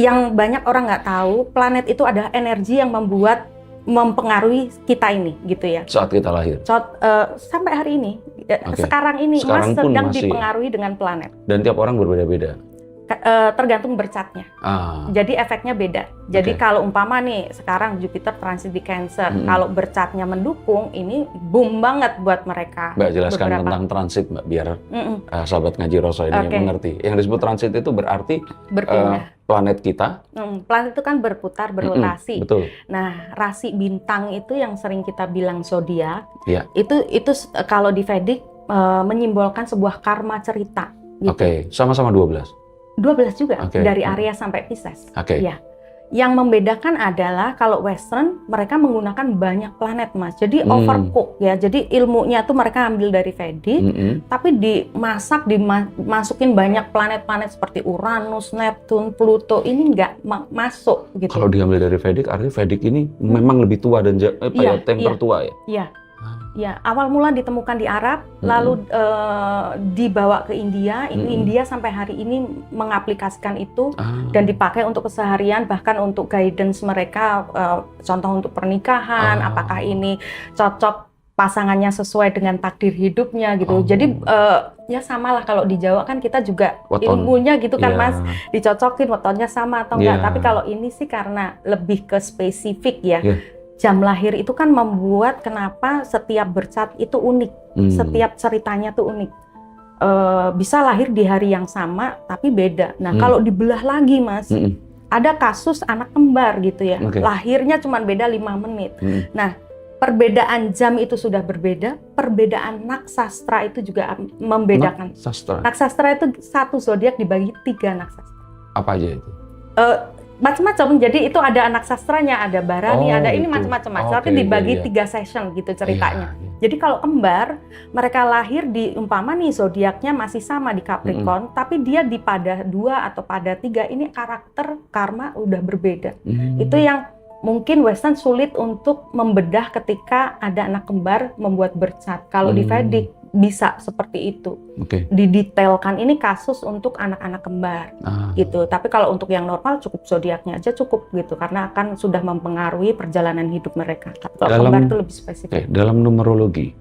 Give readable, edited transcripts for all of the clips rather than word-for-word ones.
yang banyak orang nggak tahu, planet itu adalah energi yang mempengaruhi kita ini, gitu ya. Saat kita lahir. Sampai hari ini, Okay. sekarang ini Sekarang Mas pun sedang masih, dipengaruhi dengan planet. dan tiap orang berbeda-beda. Tergantung bercatnya. Jadi efeknya beda. Jadi kalau umpama nih sekarang Jupiter transit di Cancer, kalau bercatnya mendukung, ini boom banget buat mereka. Mbak jelaskan tentang transit, Mbak, biar sahabat ngaji Roso ini mengerti. Yang disebut transit itu berarti planet kita. Planet itu kan berputar, berrotasi. Betul. Nah, rasi bintang itu yang sering kita bilang zodiak. Ya. Itu kalau di Vedic menyimbolkan sebuah karma cerita. Gitu. Oke, sama-sama 12. 12 juga, dari Aries sampai Pisces. Ya. Yang membedakan adalah kalau Western mereka menggunakan banyak planet, Mas. Jadi overcook ya. Jadi ilmunya tuh mereka ambil dari Vedic, tapi dimasak, dimasukin banyak planet-planet seperti Uranus, Neptune, Pluto, ini nggak masuk gitu. Kalau diambil dari Vedic, artinya Vedic ini memang lebih tua dan tertua ya? Iya. Ya, awal mula ditemukan di Arab, lalu dibawa ke India. India sampai hari ini mengaplikasikan itu dan dipakai untuk keseharian, bahkan untuk guidance mereka, contoh untuk pernikahan, apakah ini cocok pasangannya sesuai dengan takdir hidupnya gitu. Jadi ya samalah kalau di Jawa kan kita juga ilmunya gitu kan Mas, dicocokin wetonnya sama atau enggak. Tapi kalau ini sih karena lebih ke spesifik ya. Jam lahir itu kan membuat kenapa setiap bercat itu unik, setiap ceritanya tuh unik. Bisa lahir di hari yang sama tapi beda. Nah kalau dibelah lagi Mas, ada kasus anak kembar gitu ya, lahirnya cuma beda 5 menit. Nah perbedaan jam itu sudah berbeda, perbedaan naksastra itu juga membedakan. Naksastra itu satu zodiak dibagi 3 naksastra. Apa aja itu? Macam-macam, jadi itu ada anak sastranya, ada barani, ada ini macam-macam Mas. Tapi dibagi 3 session gitu ceritanya. Jadi kalau kembar, mereka lahir di umpama nih zodiaknya masih sama di Capricorn, tapi dia di pada 2 atau pada 3 ini karakter karma udah berbeda. Itu yang mungkin Western sulit untuk membedah ketika ada anak kembar membuat bercat. Kalau di Vedic bisa seperti itu, didetailkan ini kasus untuk anak-anak kembar gitu. Tapi kalau untuk yang normal cukup zodiaknya aja cukup gitu, karena akan sudah mempengaruhi perjalanan hidup mereka. Tapi kalau kembar itu lebih spesifik. Dalam numerologi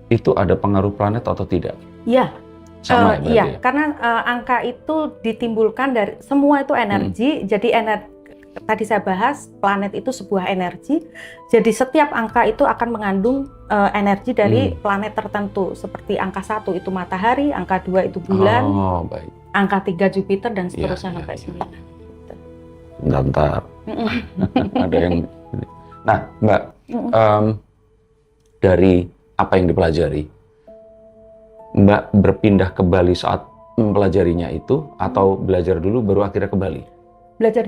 itu ada pengaruh planet atau tidak? Iya. Sama iya, karena angka itu ditimbulkan dari semua itu energi. Jadi tadi saya bahas planet itu sebuah energi, jadi setiap angka itu akan mengandung energi dari planet tertentu, seperti angka 1 itu matahari, angka 2 itu bulan, angka 3 Jupiter dan seterusnya sampai 9. Bentar. Ada yang. Nah, Mbak, dari apa yang dipelajari, Mbak berpindah ke Bali saat mempelajarinya itu, atau belajar dulu baru akhirnya ke Bali? Belajar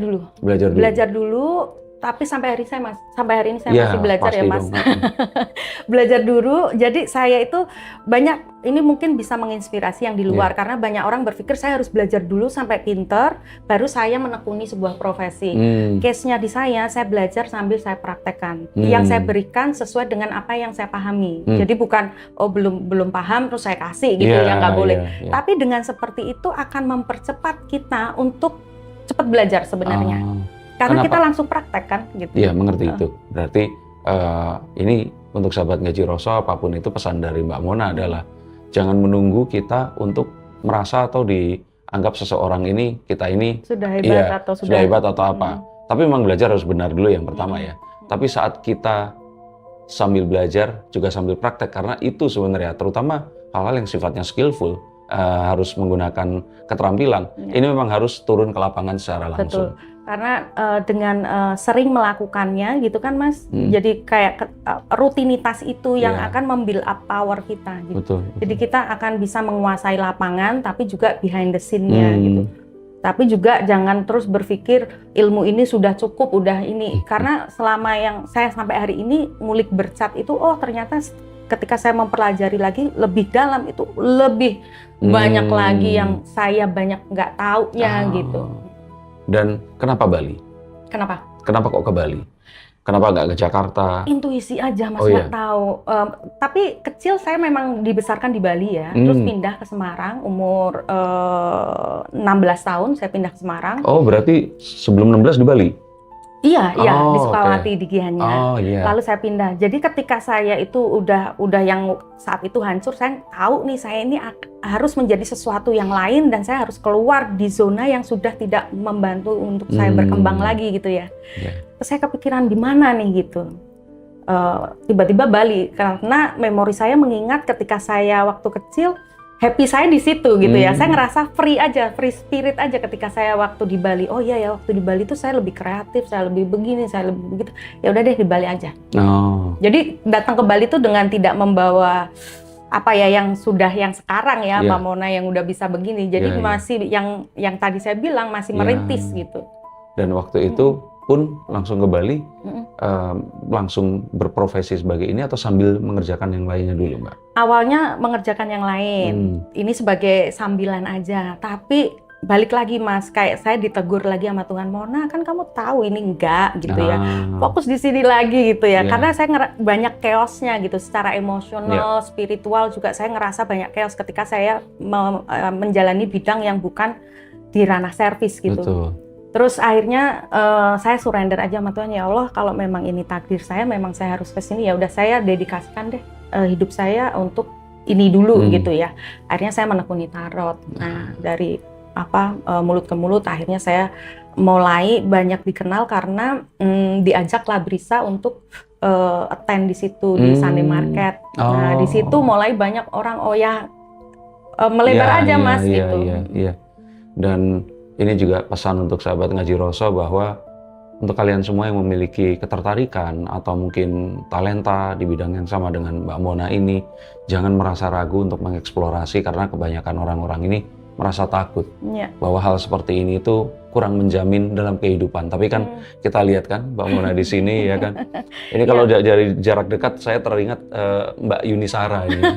dulu, tapi sampai hari ini saya masih belajar ya Mas. Belajar dulu, jadi saya itu banyak, ini mungkin bisa menginspirasi yang di luar, karena banyak orang berpikir saya harus belajar dulu sampai pinter, baru saya menekuni sebuah profesi. Case-nya di saya belajar sambil saya praktekkan. Yang saya berikan sesuai dengan apa yang saya pahami. Jadi bukan, belum paham terus saya kasih gitu, ya nggak boleh. Tapi dengan seperti itu akan mempercepat kita untuk cepat belajar sebenarnya, karena kita langsung praktek kan gitu. Iya, mengerti itu. Berarti ini untuk sahabat ngaji Roso, apapun itu pesan dari Mbak Mona adalah jangan menunggu kita untuk merasa atau dianggap seseorang ini, kita ini sudah hebat sudah hebat atau apa. Tapi memang belajar harus benar dulu yang pertama ya. Tapi saat kita sambil belajar juga sambil praktek, karena itu sebenarnya terutama hal-hal yang sifatnya skillful, harus menggunakan keterampilan. Ini memang harus turun ke lapangan secara langsung. Betul. Karena dengan sering melakukannya gitu kan Mas, jadi kayak rutinitas itu yang akan membuild up power kita gitu. Betul. Jadi kita akan bisa menguasai lapangan tapi juga behind the scene-nya gitu. Tapi juga jangan terus berpikir ilmu ini sudah cukup, udah ini. Karena selama yang saya sampai hari ini ngulik bercat itu, ternyata ketika saya mempelajari lagi lebih dalam, itu lebih banyak lagi yang saya banyak nggak taunya gitu. Dan kenapa Bali? Kenapa? Kenapa kok ke Bali? Kenapa nggak ke Jakarta? Intuisi aja Mas, Oh, iya? nggak tahu. Tapi kecil saya memang dibesarkan di Bali ya, terus pindah ke Semarang umur 16 tahun saya pindah ke Semarang. Oh, berarti sebelum 16 di Bali? Iya, iya, di Oh, Sukawati, oke. di Gianyar. Oh, iya. Lalu saya pindah. Jadi ketika saya itu udah yang saat itu hancur, saya tahu nih saya ini harus menjadi sesuatu yang lain dan saya harus keluar di zona yang sudah tidak membantu untuk saya berkembang lagi gitu ya. Yeah. Terus saya kepikiran di mana nih gitu. Tiba-tiba Bali karena memori saya mengingat ketika saya waktu kecil happy saya di situ gitu ya. Saya ngerasa free aja, free spirit aja ketika saya waktu di Bali. Oh iya ya, waktu di Bali itu saya lebih kreatif, saya lebih begini, saya lebih begitu. Ya udah deh di Bali aja. Oh. Jadi datang ke Bali itu dengan tidak membawa apa ya yang sekarang ya, Mbak Mona yang udah bisa begini. Jadi masih yang tadi saya bilang masih merintis gitu. Dan waktu itu pun langsung ke Bali, langsung berprofesi sebagai ini atau sambil mengerjakan yang lainnya dulu, Mbak? Awalnya mengerjakan yang lain, ini sebagai sambilan aja. Tapi balik lagi Mas, kayak saya ditegur lagi sama Tuhan, Mona kan kamu tahu ini enggak gitu ya, fokus di sini lagi gitu ya. Karena saya banyak chaosnya gitu, secara emosional, spiritual juga saya ngerasa banyak chaos ketika saya menjalani bidang yang bukan di ranah servis gitu. Betul. Terus akhirnya saya surrender aja sama Tuhan, ya Allah kalau memang ini takdir saya, memang saya harus kesini, ya udah saya dedikasikan deh hidup saya untuk ini dulu gitu ya. Akhirnya saya menekuni tarot. Nah dari mulut ke mulut akhirnya saya mulai banyak dikenal karena diajak Labrisa untuk attend di situ di Sunday Market. Nah di situ mulai banyak orang melebar aja Mas gitu. Iya. Dan ini juga pesan untuk sahabat Ngaji Roso bahwa untuk kalian semua yang memiliki ketertarikan atau mungkin talenta di bidang yang sama dengan Mbak Mona ini, jangan merasa ragu untuk mengeksplorasi karena kebanyakan orang-orang ini merasa takut bahwa hal seperti ini itu kurang menjamin dalam kehidupan. Tapi kan kita lihat kan Mbak Mona di sini ya kan. Ini kalau dari jarak dekat saya teringat Mbak Yunisara ini.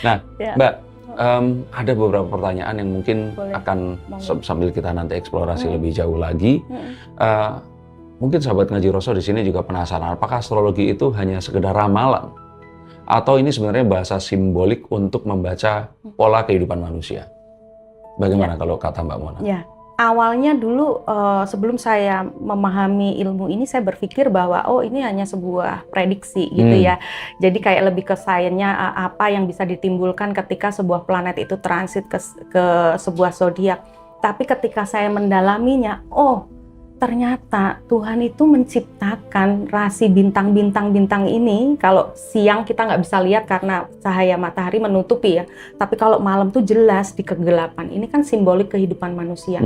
Nah, Mbak, ada beberapa pertanyaan yang mungkin akan sambil kita nanti eksplorasi lebih jauh lagi. Mungkin sahabat Ngaji Roso di sini juga penasaran, apakah astrologi itu hanya sekedar ramalan atau ini sebenarnya bahasa simbolik untuk membaca pola kehidupan manusia? Bagaimana kalau kata Mbak Mona? Ya. Awalnya dulu sebelum saya memahami ilmu ini, saya berpikir bahwa ini hanya sebuah prediksi gitu ya. Jadi kayak lebih ke sainsnya apa yang bisa ditimbulkan ketika sebuah planet itu transit ke sebuah zodiak. Tapi ketika saya mendalaminya, ternyata Tuhan itu menciptakan rasi bintang-bintang ini. Kalau siang kita nggak bisa lihat karena cahaya matahari menutupi ya. Tapi kalau malam tuh jelas di kegelapan. Ini kan simbolik kehidupan manusia.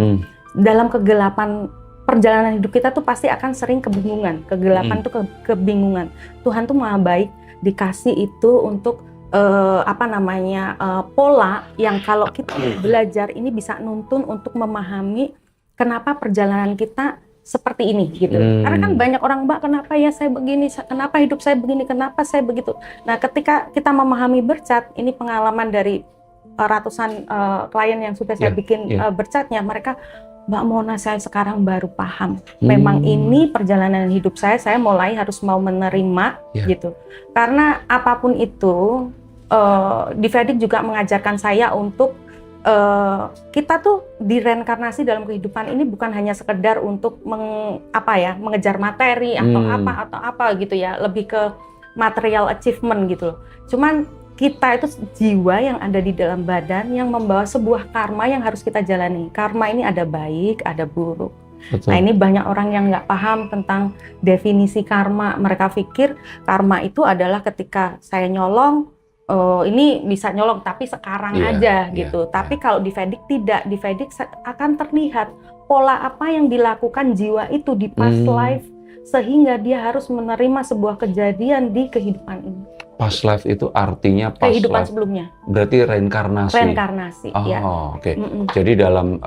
Dalam kegelapan perjalanan hidup kita tuh pasti akan sering kebingungan. Kegelapan tuh kebingungan. Tuhan tuh maha baik, dikasih itu untuk pola yang kalau kita belajar ini bisa nuntun untuk memahami kenapa perjalanan kita seperti ini gitu. Karena kan banyak orang, Mbak, kenapa ya saya begini, kenapa hidup saya begini, kenapa saya begitu. Nah, ketika kita memahami bercat, ini pengalaman dari ratusan klien yang sudah saya bikin bercatnya, mereka, Mbak Mona, saya sekarang baru paham. Memang ini perjalanan hidup saya mulai harus mau menerima gitu. Karena apapun itu, di Vedic juga mengajarkan saya untuk kita tuh direinkarnasi dalam kehidupan ini bukan hanya sekedar untuk mengejar materi atau apa gitu ya, lebih ke material achievement gitu loh. Cuman kita itu jiwa yang ada di dalam badan yang membawa sebuah karma yang harus kita jalani. Karma ini ada baik, ada buruk. Betul. Nah ini banyak orang yang nggak paham tentang definisi karma. Mereka pikir karma itu adalah ketika saya nyolong, ini bisa nyolong tapi sekarang aja gitu. Tapi kalau di Vedic tidak, di Vedic akan terlihat pola apa yang dilakukan jiwa itu di past life sehingga dia harus menerima sebuah kejadian di kehidupan ini. Past life itu artinya past kehidupan life. Sebelumnya. Berarti reinkarnasi. Reinkarnasi. Oke. Jadi dalam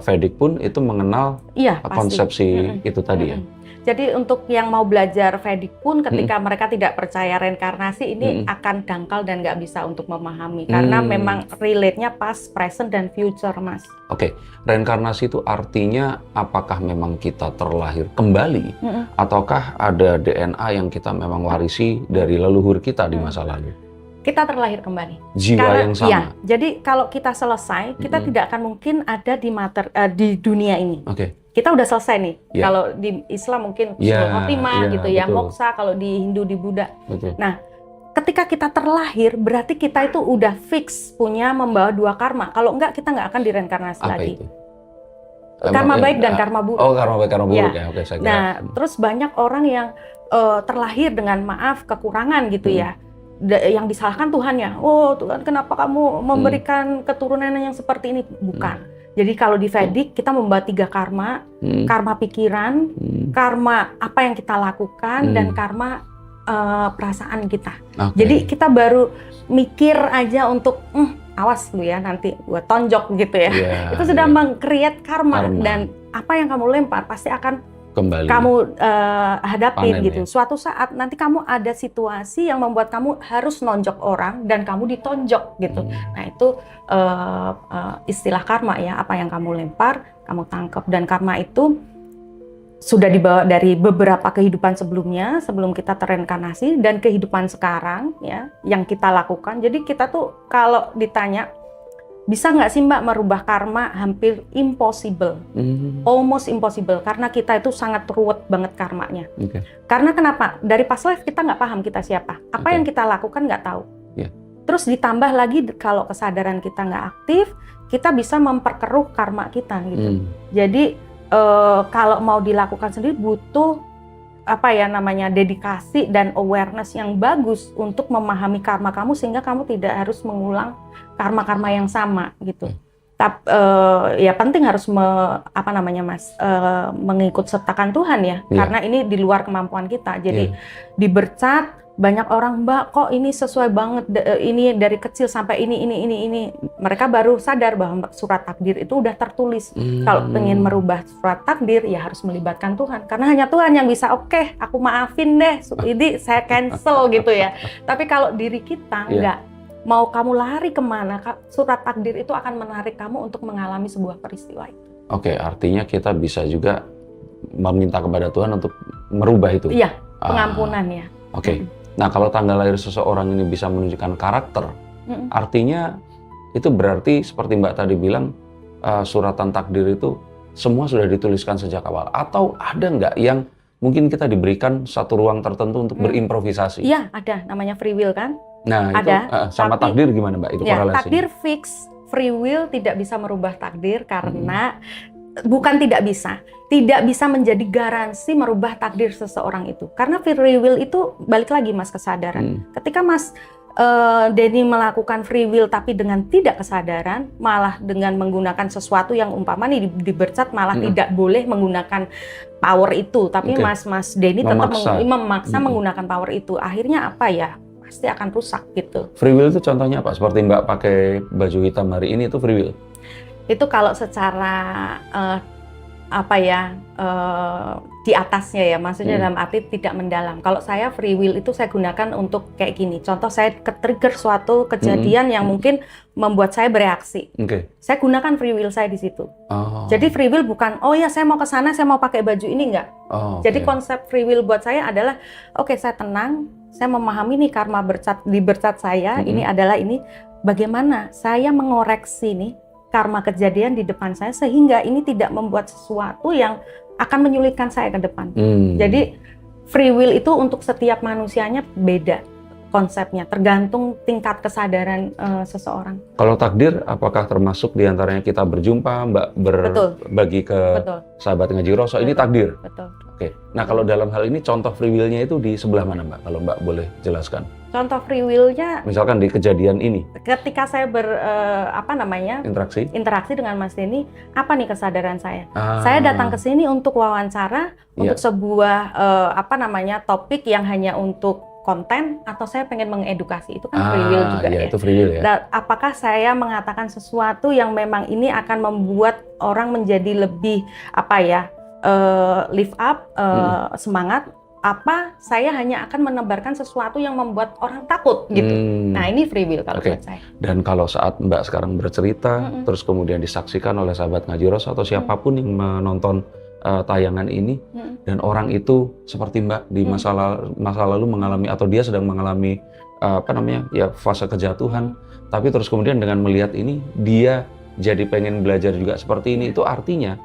Vedic pun itu mengenal konsepsi itu tadi ya. Jadi untuk yang mau belajar Vedic pun ketika mereka tidak percaya reinkarnasi ini akan dangkal dan nggak bisa untuk memahami karena memang relate-nya past, present, dan future, Mas. Oke, reinkarnasi itu artinya apakah memang kita terlahir kembali ataukah ada DNA yang kita memang warisi dari leluhur kita di masa lalu? Kita terlahir kembali. Jiwa yang sama. Ya, jadi kalau kita selesai, kita tidak akan mungkin ada di dunia ini. Oke. Kita udah selesai nih. Ya. Kalau di Islam mungkin husnul khotimah gitu ya, betul. moksa, kalau di Hindu di Buddha. Betul. Nah, ketika kita terlahir, berarti kita itu udah fix punya membawa 2 karma. Kalau enggak, kita nggak akan direinkarnasi Apa lagi. itu? Karma baik dan karma buruk. Oh, karma baik, karma buruk Ya. ya. Oke, saya kira. Nah, terus banyak orang yang terlahir dengan maaf, kekurangan gitu ya. Yang disalahkan Tuhannya. Oh, Tuhan, kenapa kamu memberikan keturunan yang seperti ini? Bukan. Jadi kalau di Vedic kita membawa 3 karma, karma pikiran, karma apa yang kita lakukan, dan karma perasaan kita. Okay. Jadi kita baru mikir aja untuk awas lu ya nanti gua tonjok gitu ya. Yeah, itu sudah meng-create karma dan apa yang kamu lempar pasti akan kembali. Kamu hadapin Panen, gitu. ya? Suatu saat nanti kamu ada situasi yang membuat kamu harus nonjok orang dan kamu ditonjok gitu. Nah itu istilah karma ya. Apa yang kamu lempar, kamu tangkap. Dan karma itu sudah dibawa dari beberapa kehidupan sebelumnya, sebelum kita terreinkarnasi dan kehidupan sekarang ya yang kita lakukan. Jadi kita tuh kalau ditanya bisa nggak sih Mbak merubah karma, hampir impossible, almost impossible, karena kita itu sangat ruwet banget karmanya. Okay. Karena kenapa? Dari past life kita nggak paham kita siapa, apa yang kita lakukan nggak tahu. Yeah. Terus ditambah lagi kalau kesadaran kita nggak aktif, kita bisa memperkeruh karma kita gitu. Jadi kalau mau dilakukan sendiri butuh dedikasi dan awareness yang bagus untuk memahami karma kamu sehingga kamu tidak harus mengulang karma-karma yang sama gitu. Tapi ya penting harus mengikut sertakan Tuhan ya, karena ini di luar kemampuan kita. Jadi di bercat banyak orang, Mbak kok ini sesuai banget, ini dari kecil sampai ini. Mereka baru sadar bahwa surat takdir itu udah tertulis. Kalau pengen merubah surat takdir ya harus melibatkan Tuhan, karena hanya Tuhan yang bisa. Oke, aku maafin deh, ini saya cancel gitu ya. Tapi kalau diri kita enggak, mau kamu lari kemana, surat takdir itu akan menarik kamu untuk mengalami sebuah peristiwa itu. Oke, artinya kita bisa juga meminta kepada Tuhan untuk merubah itu. Iya, pengampunan ya. Oke. Nah, kalau tanggal lahir seseorang ini bisa menunjukkan karakter, artinya itu berarti seperti Mbak tadi bilang, suratan takdir itu semua sudah dituliskan sejak awal. Atau ada nggak yang mungkin kita diberikan satu ruang tertentu untuk berimprovisasi? Iya, ada. Namanya free will kan? Nah, itu sama takdir gimana Mbak? Itu korelasinya? Takdir fix, free will tidak bisa merubah takdir karena bukan tidak bisa menjadi garansi merubah takdir seseorang itu. Karena free will itu balik lagi Mas kesadaran. Ketika Mas Denny melakukan free will tapi dengan tidak kesadaran, malah dengan menggunakan sesuatu yang umpama nih di bercat malah tidak boleh menggunakan power itu, tapi Mas Denny tetap memaksa menggunakan power itu. Akhirnya apa ya? Pasti akan rusak gitu. Free will itu contohnya apa? Seperti Mbak pakai baju hitam hari ini itu free will? Itu kalau secara di atasnya ya, maksudnya dalam arti tidak mendalam. Kalau saya free will itu saya gunakan untuk kayak gini. Contoh saya ke-trigger suatu kejadian yang mungkin membuat saya bereaksi. Saya gunakan free will saya di situ. Jadi free will bukan, oh ya saya mau ke sana, saya mau pakai baju ini, enggak. Jadi konsep free will buat saya adalah, oke, saya tenang, saya memahami nih karma di bercat saya, ini adalah ini. Bagaimana saya mengoreksi nih karma kejadian di depan saya sehingga ini tidak membuat sesuatu yang akan menyulitkan saya ke depan. Jadi free will itu untuk setiap manusianya beda konsepnya, tergantung tingkat kesadaran seseorang. Kalau takdir, apakah termasuk diantaranya kita berjumpa, Mbak berbagi ke sahabat ngaji Roso, ini takdir? Betul. Oke. Nah kalau dalam hal ini contoh free will-nya itu di sebelah mana Mbak? Kalau Mbak boleh jelaskan. Contoh free will-nya, misalkan di kejadian ini. Ketika saya interaksi dengan Mas Denny, apa nih kesadaran saya? Saya datang ke sini untuk wawancara, untuk sebuah topik yang hanya untuk konten, atau saya pengen mengedukasi, itu kan free will juga ya. Itu free will ya. Dan apakah saya mengatakan sesuatu yang memang ini akan membuat orang menjadi lebih lift up, semangat. Apa saya hanya akan menebarkan sesuatu yang membuat orang takut gitu. Nah ini free will kalau buat saya. Dan kalau saat Mbak sekarang bercerita, terus kemudian disaksikan oleh sahabat Ngaji Ros atau siapapun yang menonton tayangan ini, dan orang itu seperti Mbak di masa lalu mengalami atau dia sedang mengalami fase kejatuhan, tapi terus kemudian dengan melihat ini dia jadi pengen belajar juga seperti ini, itu artinya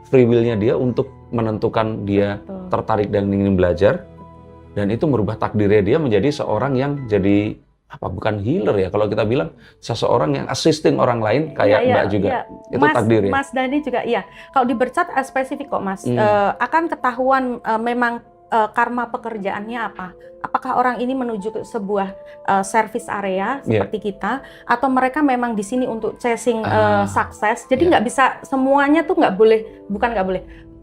free will-nya dia untuk menentukan dia tertarik dan ingin belajar, dan itu merubah takdirnya dia menjadi seorang yang jadi bukan healer ya, kalau kita bilang seseorang yang assisting orang lain kayak Mbak juga. Itu takdir ya? Mas Dhani juga iya. Kalau di Bercat spesifik kok Mas, akan ketahuan memang karma pekerjaannya apa. Apakah orang ini menuju ke sebuah service area seperti kita, atau mereka memang di sini untuk chasing sukses. Jadi nggak bisa semuanya tuh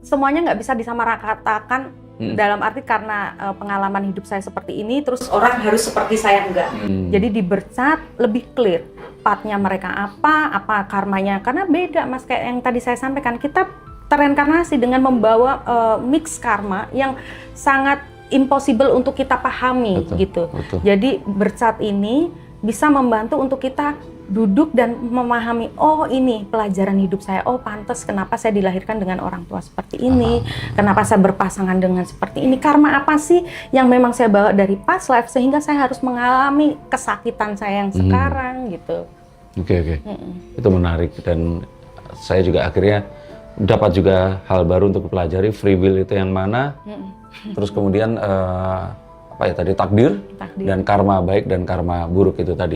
semuanya nggak bisa disamaratakan dalam arti karena pengalaman hidup saya seperti ini, terus orang harus seperti saya enggak. Jadi di Bercat lebih clear pathnya mereka apa karmanya, karena beda Mas, kayak yang tadi saya sampaikan, kita tereinkarnasi dengan membawa mix karma yang sangat impossible untuk kita pahami. Betul. Jadi Bercat ini bisa membantu untuk kita duduk dan memahami, oh ini pelajaran hidup saya, oh pantas kenapa saya dilahirkan dengan orang tua seperti ini, kenapa saya berpasangan dengan seperti ini, karma apa sih yang memang saya bawa dari past life sehingga saya harus mengalami kesakitan saya yang sekarang gitu. Oke. Itu menarik, dan saya juga akhirnya dapat juga hal baru untuk pelajari free will itu yang mana, terus kemudian takdir dan karma baik dan karma buruk itu tadi ya.